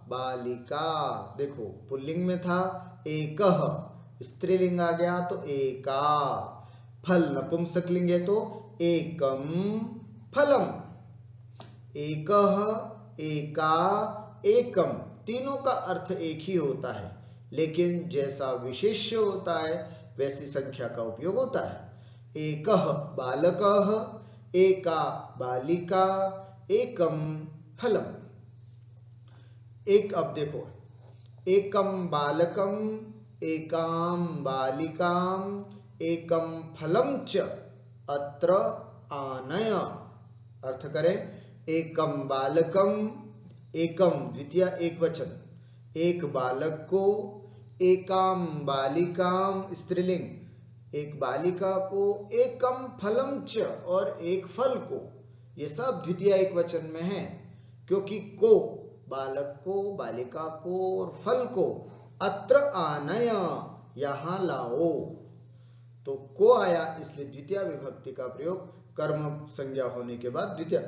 Speaker 1: बालिका, देखो पुल्लिंग में था, एकः स्त्रीलिंग आ गया तो एका, फल नपुंसकलिंग है तो एकम फलम, एकः, एका, एकम, तीनों का अर्थ एक ही होता है, लेकिन जैसा विशेष्य होता है वैसी संख्या का उपयोग होता है। एकः बालकः, एका बालिका, एकम फलम। एक, अब देखो, एकम बालकम, एकाम बालिकाम, एकम फलम च अत्र आनय। अर्थ करें, एकम बालकम, एकम द्वितीय एक वचन, एक बालक को, एकाम बालिकाम स्त्रीलिंग, एक बालिका को, एकम फलम च और एक फल को, ये सब द्वितीय एक वचन में है, क्योंकि को बालक को, बालिका को और फल को, अत्र आनय यहां लाओ, तो को आया इसलिए द्वितीय विभक्ति का प्रयोग, कर्म संज्ञा होने के बाद द्वितीय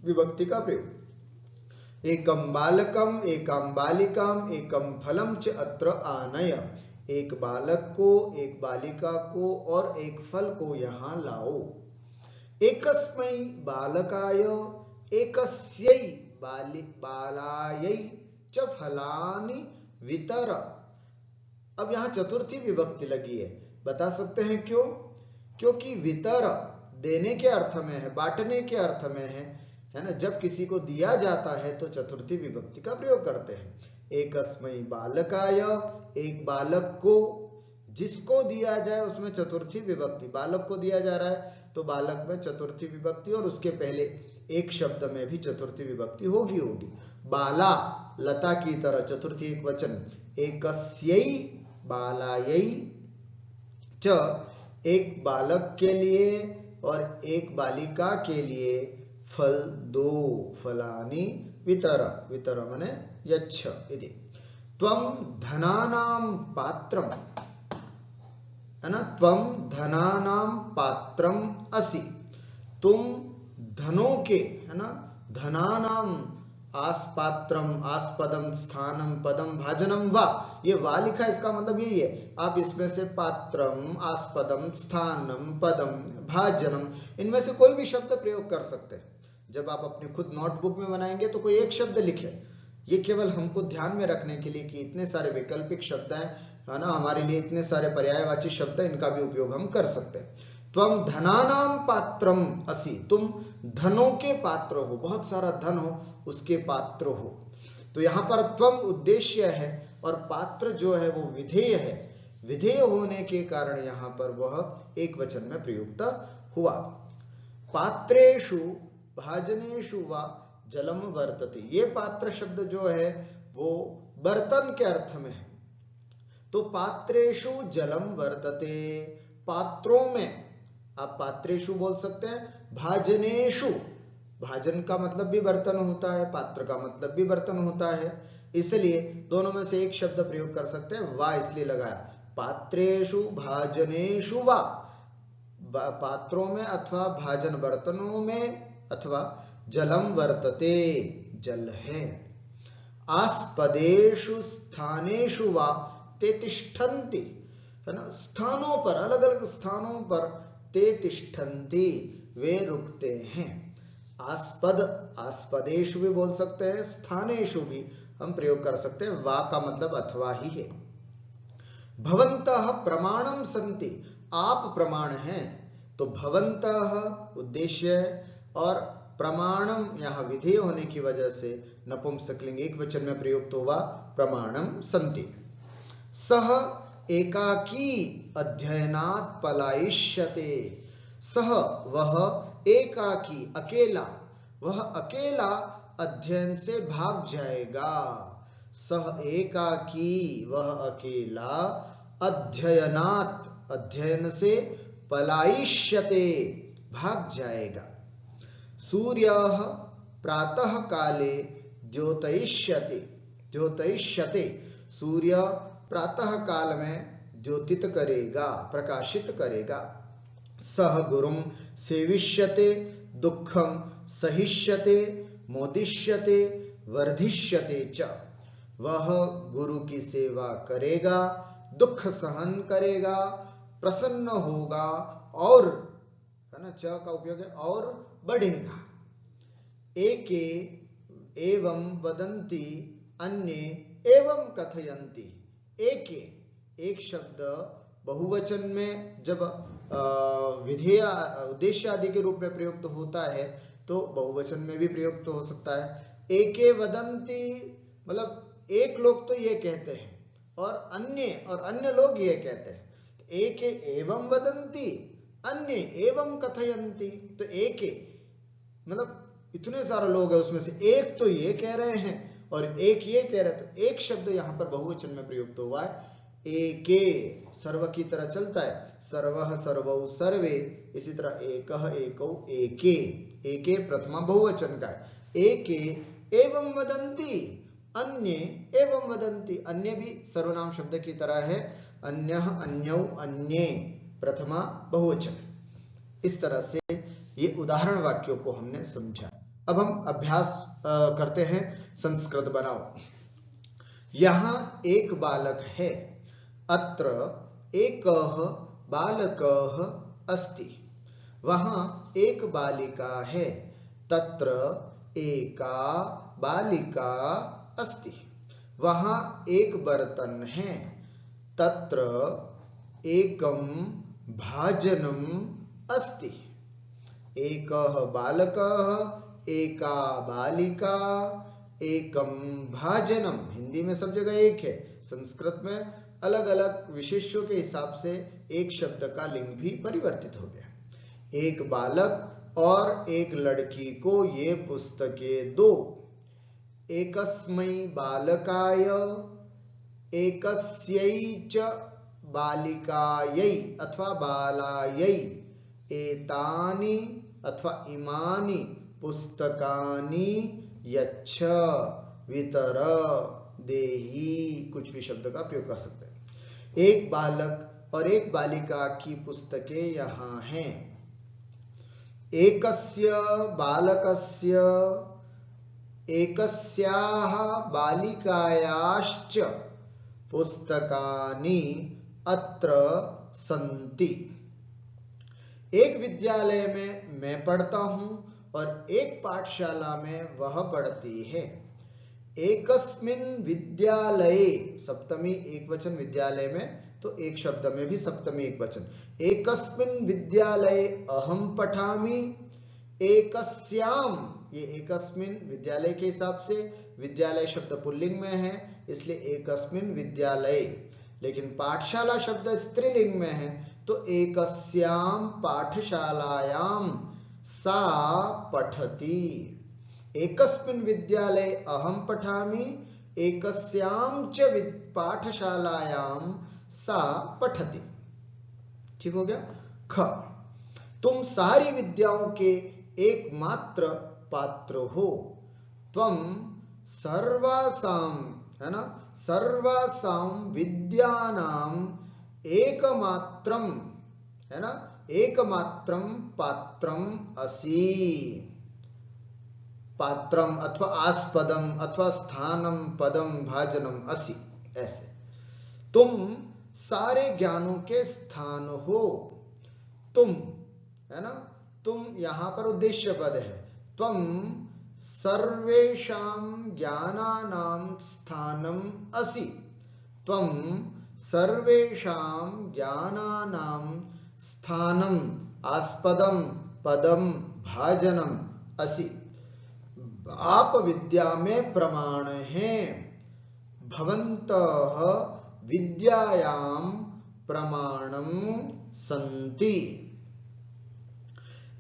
Speaker 1: विभक्ति का प्रयोग। एकम बालकम, एकम बालिकाम, एकम फलम च अत्र आनय, एक बालक को, एक बालिका को और एक फल को यहां लाओ। एकस्मै बालकाय, एकस्यै बालायै च फलानि वितर। अब यहां चतुर्थी विभक्ति लगी है, बता सकते हैं क्यों? क्योंकि वितर देने के अर्थ में है, बांटने के अर्थ में है ना। जब किसी को दिया जाता है तो चतुर्थी विभक्ति का प्रयोग करते हैं। एकस्मै बालकाय, एक बालक को, जिसको दिया जाए उसमें चतुर्थी विभक्ति, बालक को दिया जा रहा है तो बालक में चतुर्थी विभक्ति और उसके पहले एक शब्द में भी चतुर्थी विभक्ति होगी। बाला लता की तरह चतुर्थी एक वचन, एकस्यै बालायै च, एक बालक के लिए और एक बालिका के लिए फल दो, फलानि वितर, वितर माने यच्छ इति। त्वं धनानां पात्रम, है ना, त्वं धनानां पात्रम असि, तुम धनों के, है ना, धनानां आस्पात्रम, आस्पदम, स्थानम, पदम, भाजनम वा, ये वा लिखा, इसका मतलब यही है, आप इसमें से पात्रम, आस्पदम, स्थानम, पदम, भाजनम, इनमें से कोई भी शब्द प्रयोग कर सकते हैं। जब आप अपनी खुद नोटबुक में बनाएंगे तो कोई एक शब्द लिखे, ये केवल हमको ध्यान में रखने के लिए कि इतने सारे वैकल्पिक शब्द हैं, है ना, हमारे लिए इतने सारे पर्यायवाची शब्द हैं, इनका भी उपयोग हम कर सकते हैं। त्वं धनानां पात्रम असि, तुम धनों के पात्र हो, बहुत सारा धन हो उसके पात्र हो। तो यहाँ पर त्वं उद्देश्य है और पात्र जो है वो विधेय है, विधेय होने के कारण यहाँ पर वह एक वचन में प्रयुक्त हुआ। पात्रेषु भाजनेषु वा जलम वर्तते, ये पात्र शब्द जो है वो बर्तन के अर्थ में है, तो पात्रेषु जलम वर्तते, पात्रों में, आप पात्रेषु बोल सकते हैं, भाजनेषु, भाजन का मतलब भी बर्तन होता है, पात्र का मतलब भी बर्तन होता है, इसलिए दोनों में से एक शब्द प्रयोग कर सकते हैं, वा इसलिए लगाया। पात्रेषु भाजनेषु वा, पात्रों में अथवा भाजन बर्तनों में, अथवा जलम वर्तते, जल है। आस्पदेषु स्थानेषु वा ते तिष्ठन्ति, है ना, स्थानों पर, अलग अलग स्थानों पर, ते तिष्ठन्ति वे रुकते हैं। आस्पद, आस्पदेषु भी बोल सकते हैं, स्थानेषु भी हम प्रयोग कर सकते हैं, वा का मतलब अथवा ही है। भवन्तः प्रमाणम सन्ति, आप प्रमाण हैं, तो भवन्तः उद्देश्य है और प्रमाणम यहाँ विधेय होने की वजह से नपुंसकलिंग एक वचन में प्रयुक्त हुआ, प्रमाणम सन्ति। सह एकाकी अध्ययनात् पलायिष्यते, सह वह, एकाकी अकेला, वह अकेला अध्ययन से भाग जाएगा। सह एकाकी वह अकेला, अध्ययनात् अध्ययन से, पलायिष्यते भाग जाएगा। सूर्यः प्रातः काले द्योतयिष्यते, द्योतयिष्यते, सूर्य प्रातः काल में द्योतित करेगा, प्रकाशित करेगा। सह गुरुं सेविष्यते, दुःखं सहिष्यते, मोदिष्यते, वर्धिष्यते च, वह गुरु की सेवा करेगा, दुख सहन करेगा, प्रसन्न होगा और, है ना, च का उपयोग है, और बढ़ेगा। एके एवं वदन्ति, अन्ये एवं कथयन्ति। एके, एक शब्द बहुवचन में जब विधेय उद्देश्य आदि के रूप में प्रयुक्त होता है तो बहुवचन में भी प्रयुक्त हो सकता है। एके वदन्ति मतलब एक लोग तो ये कहते हैं और अन्य लोग ये कहते हैं। एके एवं वदन्ति, अन्य एवं कथयन्ति। तो एके मतलब इतने सारे लोग हैं, उसमें से एक तो ये कह रहे हैं और एक ये कह रहे हैं, तो एक शब्द यहां पर बहुवचन में प्रयुक्त हुआ है। एके सर्व की तरह चलता है, सर्वः सर्वौ सर्वे, इसी तरह एकः एकौ एके, एके प्रथमा बहुवचन का है। एके एवं वदन्ति, अन्ये एवं वदन्ति, अन्य भी सर्वनाम शब्द की तरह है। अन्यः अन्यौ अन्ये प्रथमा बहुवचन। इस तरह से ये उदाहरण वाक्यों को हमने समझा। अब हम अभ्यास करते हैं संस्कृत बनाओ। यहां एक बालक है, अत्र एकः बालकः अस्ति। वहां एक बालिका है, तत्र एका बालिका अस्ति। वहां एक बर्तन है, तत्र एकं भाजनम् अस्ति। एकः बालकः, एका बालिका, एकम भाजनम। हिंदी में सब जगह एक है, संस्कृत में अलग अलग विशेष्यों के हिसाब से एक शब्द का लिंग भी परिवर्तित हो गया। एक बालक और एक लड़की को ये पुस्तकें दो। एकस्मै बालकाय, एकस्यै च बालिकायै अथवा बालायै एतानि अथवा इमानि पुस्तकानि यच्छ वितर देहि, कुछ भी शब्द का प्रयोग कर सकते हैं। एक बालक और एक बालिका की पुस्तकें यहां हैं। एकस्य बालकस्य एकस्याः बालिकायाश्च पुस्तकानि अत्र सन्ति। एक विद्यालय में मैं पढ़ता हूं और एक पाठशाला में वह पढ़ती है। एकस्मिन् विद्यालये, सप्तमी एक वचन विद्यालय में, तो एक शब्द में भी सप्तमी एक वचन। एकस्मिन् विद्यालये अहम पठामि। एकस्याम, ये एकस्मिन् विद्यालय के हिसाब से विद्यालय शब्द पुल्लिंग में है, इसलिए एकस्मिन् विद्यालये। लेकिन पाठशाला शब्द स्त्रीलिंग में है, तो एकस्याम पाठशालायाम सा पठति। एकस्मिन् विद्यालये अहम पठामि, एकस्याम च पाठशालायाम सा पठति। ठीक हो गया। ख, तुम सारी विद्याओं के एकमात्र पात्र हो। त्वं सर्वासाम, है ना, सर्वासाम विद्यानाम एकमात्रम, है ना, एकमात्रम पात्रम असि। पात्रम अथवा आस्पदम अथवा स्थानम पदम भाजनम असि, ऐसे। तुम सारे ज्ञानों के स्थान हो। तुम, है ना, तुम यहां पर उद्देश्य पद है। त्वं सर्वेषां ज्ञानानां स्थानम असि। त्वं सर्वेषां ज्ञानानां स्थानम आस्पदम पदम भाजनम असि। आप विद्या में प्रमाण हैं। भवन्तः विद्यायां प्रमाणम सन्ति।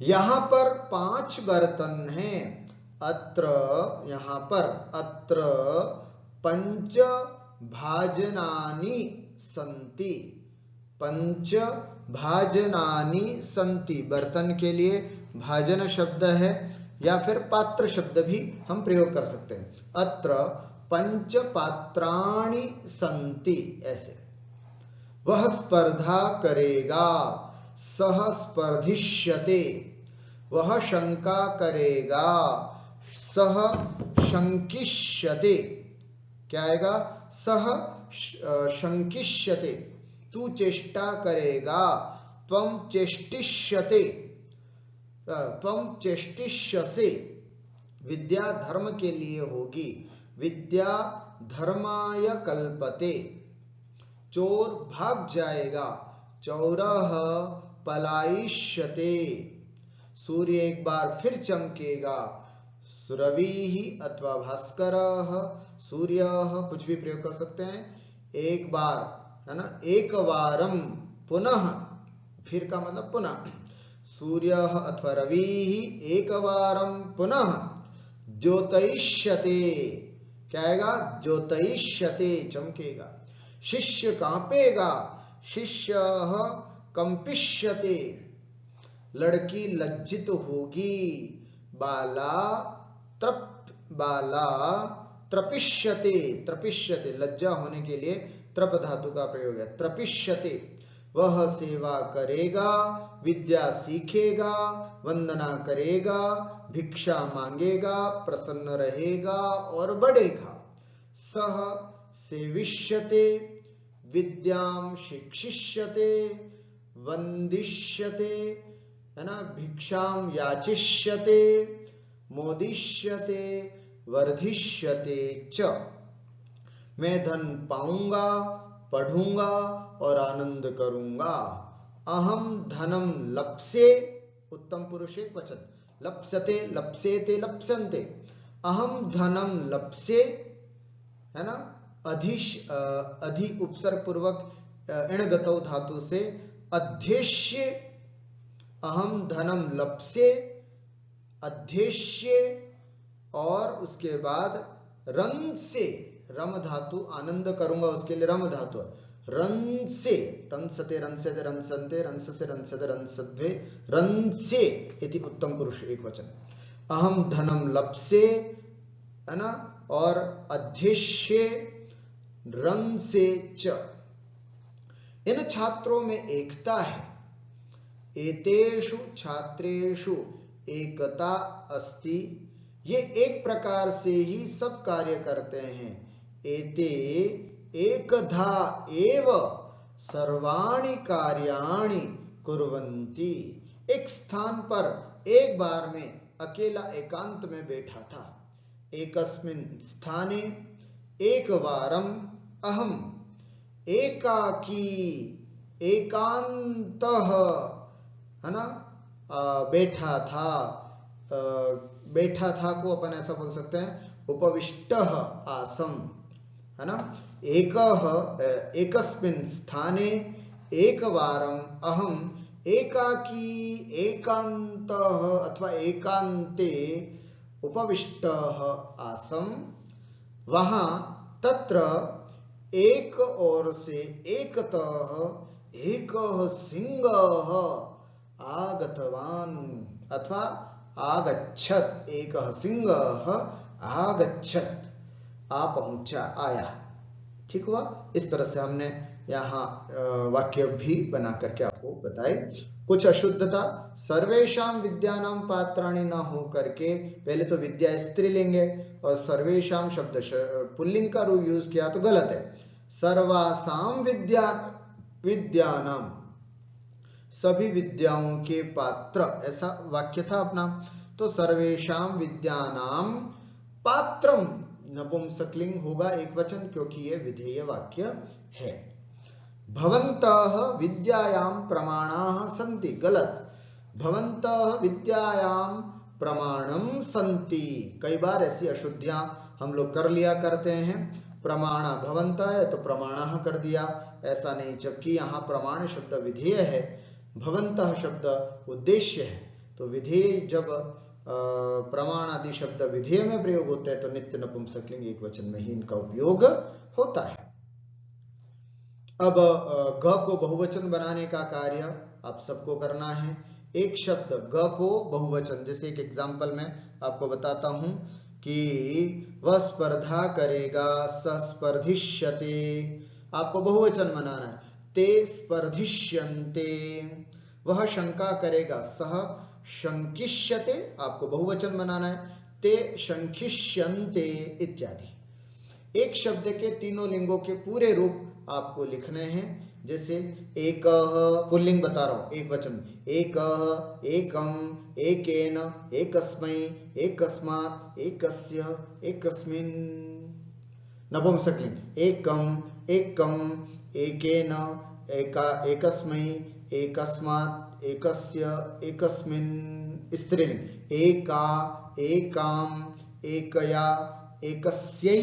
Speaker 1: यहां पर 5 बर्तन हैं। अत्र, यहां पर अत्र पंच भाजनानि सन्ति। पंच भाजनानि सन्ति, बर्तन के लिए भाजन शब्द है या फिर पात्र शब्द भी हम प्रयोग कर सकते हैं। अत्र पंच पात्राणि सन्ति, ऐसे। वह स्पर्धा करेगा, सह स्पर्धिष्यते। वह शंका करेगा, सह शंकिष्यते। क्या आएगा? सह शंकिष्यते। तू चेष्टा करेगा, त्वं चेष्टिष्यते, त्वं चेष्टिष्यसे। विद्या धर्म के लिए होगी, विद्या धर्माय कल्पते। चोर भाग जाएगा, चौरः पलायिष्यते। सूर्य एक बार फिर चमकेगा, रविः अथवा भास्करः, सूर्यः, कुछ भी प्रयोग कर सकते हैं। एक बार, है ना, एक वारम, पुनः, फिर का मतलब पुनः, सूर्यः अथवा रविः एक वारम पुनः द्योतयिष्यते। क्या आएगा? द्योतयिष्यते, चमकेगा। शिष्य कांपेगा, शिष्यः कंपिष्यते। लड़की लज्जित होगी, बाला त्रपिष्यते। त्रपिष्यते, लज्जा होने के लिए त्रप धातु का प्रयोग है, त्रपिष्यते। वह सेवा करेगा, विद्या सीखेगा, वंदना करेगा, भिक्षा मांगेगा, प्रसन्न रहेगा और बढ़ेगा। सह सेविष्यते, विद्यां शिक्षिष्यते, वंदिष्यते, है ना, भिक्षां याचिष्यते, मोदिष्यते, वर्धिष्यते च। मैं धन पाऊंगा, पढ़ूंगा और आनंद करूंगा। अहम धनम लप्से, उत्तम पुरुष एक वचन, लप्स्यते, लप्स्येते, लप्स्यन्ते। अहम धनम लप्से, है ना, अधि उपसर्ग पूर्वक इणगतौ धातु से अध्यक्ष्य, अहम धनम लप्से, अध्यक्ष्य, और उसके बाद रन से, रम धातु, आनंद करूंगा उसके लिए रम धातु, रन से, रंसते रंसते रंसन्ते, रंस से रंसते रंसध्वे, रन से इति उत्तम पुरुष एक वचन। अहम धनम लप्से, है ना, और अध्यक्ष्य, रन से च। इन छात्रों में एकता है। एतेषु छात्रेषु एकता अस्ति। ये एक प्रकार से ही सब कार्य करते हैं। एते एकधा एव सर्वाणि कार्याणि कुर्वन्ति। एक स्थान पर एक बार में अकेला एकांत में बैठा था। एकस्मिन् स्थाने एक वारम अहम एकाकी एकांतः, है ना, बैठा था। बैठा था को अपन ऐसा बोल सकते हैं उपविष्टः आसम, है ना। एकस्मिन् स्थाने एकवारम अहम एकाकी एकांतः अथवा एकांते उपविष्टः आसम। वहां तत्र एक ओर से एकतः एकः सिंहः आगतवान् अथवा आगच्छत्, एकः सिंहः आगच्छत्, आ पहुंचा, आया। ठीक हुआ। इस तरह से हमने यहाँ वाक्य भी बना करके आपको बताए। कुछ अशुद्धता, सर्वेषां विद्यानां पात्राणि न हो करके पहले तो विद्या स्त्रीलिंग है और सर्वेषां शब्द पुल्लिंग का रूप यूज किया तो गलत है। सर्वासां विद्यानां, सभी विद्याओं के पात्र, ऐसा वाक्य था अपना। तो सर्वेषां विद्यानां पात्रम नपुंसकलिंग होगा एक वचन, क्योंकि यह विधेय वाक्य है। भवन्तः विद्यायां प्रमाणाः सन्ति, गलत। भवन्तः विद्यायां प्रमाणम सन्ति। कई बार ऐसी अशुद्धियां हम लोग कर लिया करते हैं। प्रमाणा भवन्तः है तो प्रमाणः कर दिया, ऐसा नहीं, जबकि यहाँ प्रमाण शब्द विधेय है, भवन्तः शब्द उद्देश्य है। तो विधेय जब प्रमाण आदि शब्द विधेय में प्रयोग होते हैं तो नित्य नपुंसकलिंग एक वचन में ही इनका उपयोग होता है। अब ग को बहुवचन बनाने का कार्य आप सबको करना है। एक शब्द ग को बहुवचन, जैसे एक एग्जांपल में आपको बताता हूं कि वह स्पर्धा करेगा, स स्पर्धिष्यते, आपको बहुवचन बनाना है। ते स्पर्धिष्यन्ते। वह शंका करेगा, सह शंकिष्यते, आपको बहुवचन बनाना है। ते शंकिष्यन्ते इत्यादि। एक शब्द के तीनों लिंगों के पूरे रूप आपको लिखने हैं। जैसे एक, पुल्लिंग बता रहा हूं, एक वचन, एक, एकम, एकेन, एकस्मै, एकस्मात्, एकस्य, एकस्मिन्। नपुंसकलिंग, एकम, एकम, एकेन, एकस्मै, एकस्मात्, एकस्य, एकस्मिन्। स्त्रीलिंग, एका, एकाम, एकया, एकस्यै,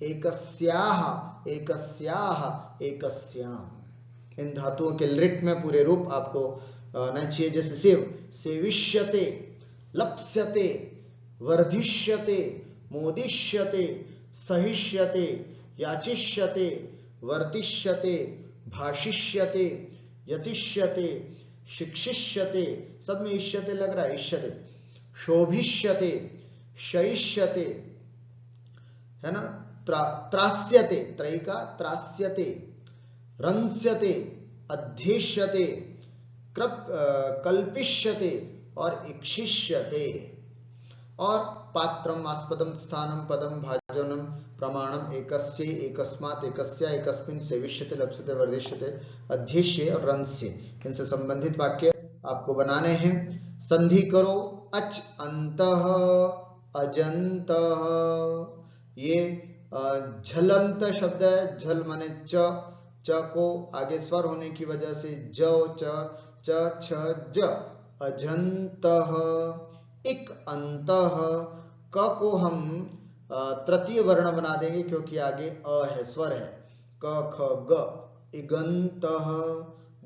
Speaker 1: एकस्याः, एकस्याः, एकस्याम्। इन धातुओं के लिट में पूरे रूप आपको आना चाहिए। जैसे सेव, सेविष्यते, लप्स्यते, वर्धिष्यते, मोदिष्यते, सहिष्यते, याचिष्यते, वर्तिष्यते, भाषिष्यते, यतिष्यते, शिक्षिष्यते, सब में इष्यते लग रहा है, इष्यते, शोभिष्यते, शयिष्यते, है ना, त्रास्यते, त्रय का त्रास्यते, रंस्यते, अध्येष्यते, कल्पिष्यते और इक्षिष्यते। और पात्रम, आस्पदम, स्थानम, पदम, भाजनम, प्रमाणम, एकस्य, एकस्मात्, एकस्या, एकस्मिन्, सेविष्यते, लप्स्यते, वर्धिष्यते, अध्येष्य और रंस्य, इनसे संबंधित वाक्य आपको बनाने हैं। संधि करो, अच, अंतः, अजंतः। ये झलंत शब्द है। झल माने च, च को आगे स्वर होने की वजह से ज, च, छ, ज, अजंतः। इक, अंतः। क को हम तृतीय वर्ण बना देंगे क्योंकि आगे अ है, स्वर है। क, ख, ग, इगंतः।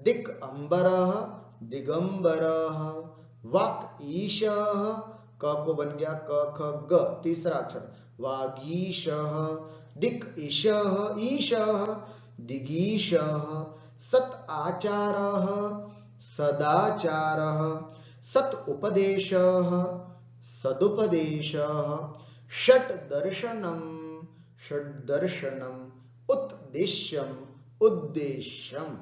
Speaker 1: दिक्, अंबरः, दिगंबरः। वाक्, ईशः, क को बन गया क, ख, ग, तीसरा अक्षर, वागीशः। दिक्, ईशः, ईशः, दिगीशः। सत्, आचारः, सदाचारः। सत्, उपदेशः, सदुपदेशः। षट्, दर्शनम, षड्दर्शनम। उद्देश्यम, उद्देश्यम।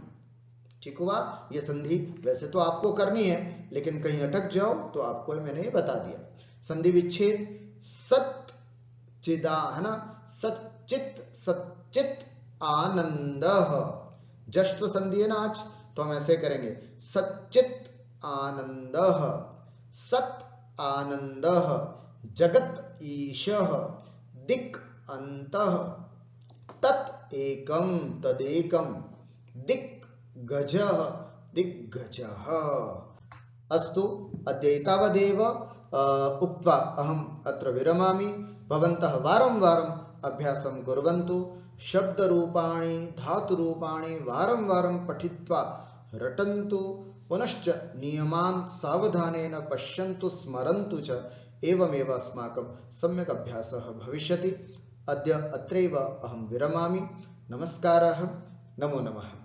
Speaker 1: ठीक हुआ। ये संधि वैसे तो आपको करनी है, लेकिन कहीं अटक जाओ तो आपको मैंने बता दिया। संधि विच्छेद, सत, चिदा, है ना, सच्चित, सच्चित, आनंद। जश्व संधि है ना आज, तो हम ऐसे करेंगे, सच्चित आनंद, सत आनंद, जगत ईशः, दिक् अंतः, तत् एकम, तदेकम, दिक् गजः, दिग्गजः। अस्तु, अद्य एतावदेव उक्त्वा अहम् अत्र विरमामि। भवन्तः वारं वारम् अभ्यासं कुर्वन्तु। शब्दरूपाणि, धातुरूपाणि वारं वारं पठित्वा रटन्तु। पुनश्च नियमान् सावधानेन पश्यन्तु, स्मरन्तु च। एवमेव अस्माकं सम्यक् अभ्यासः भविष्यति। अद्य अत्रैव अहं विरमामि। नमस्कारः, नमो नमः।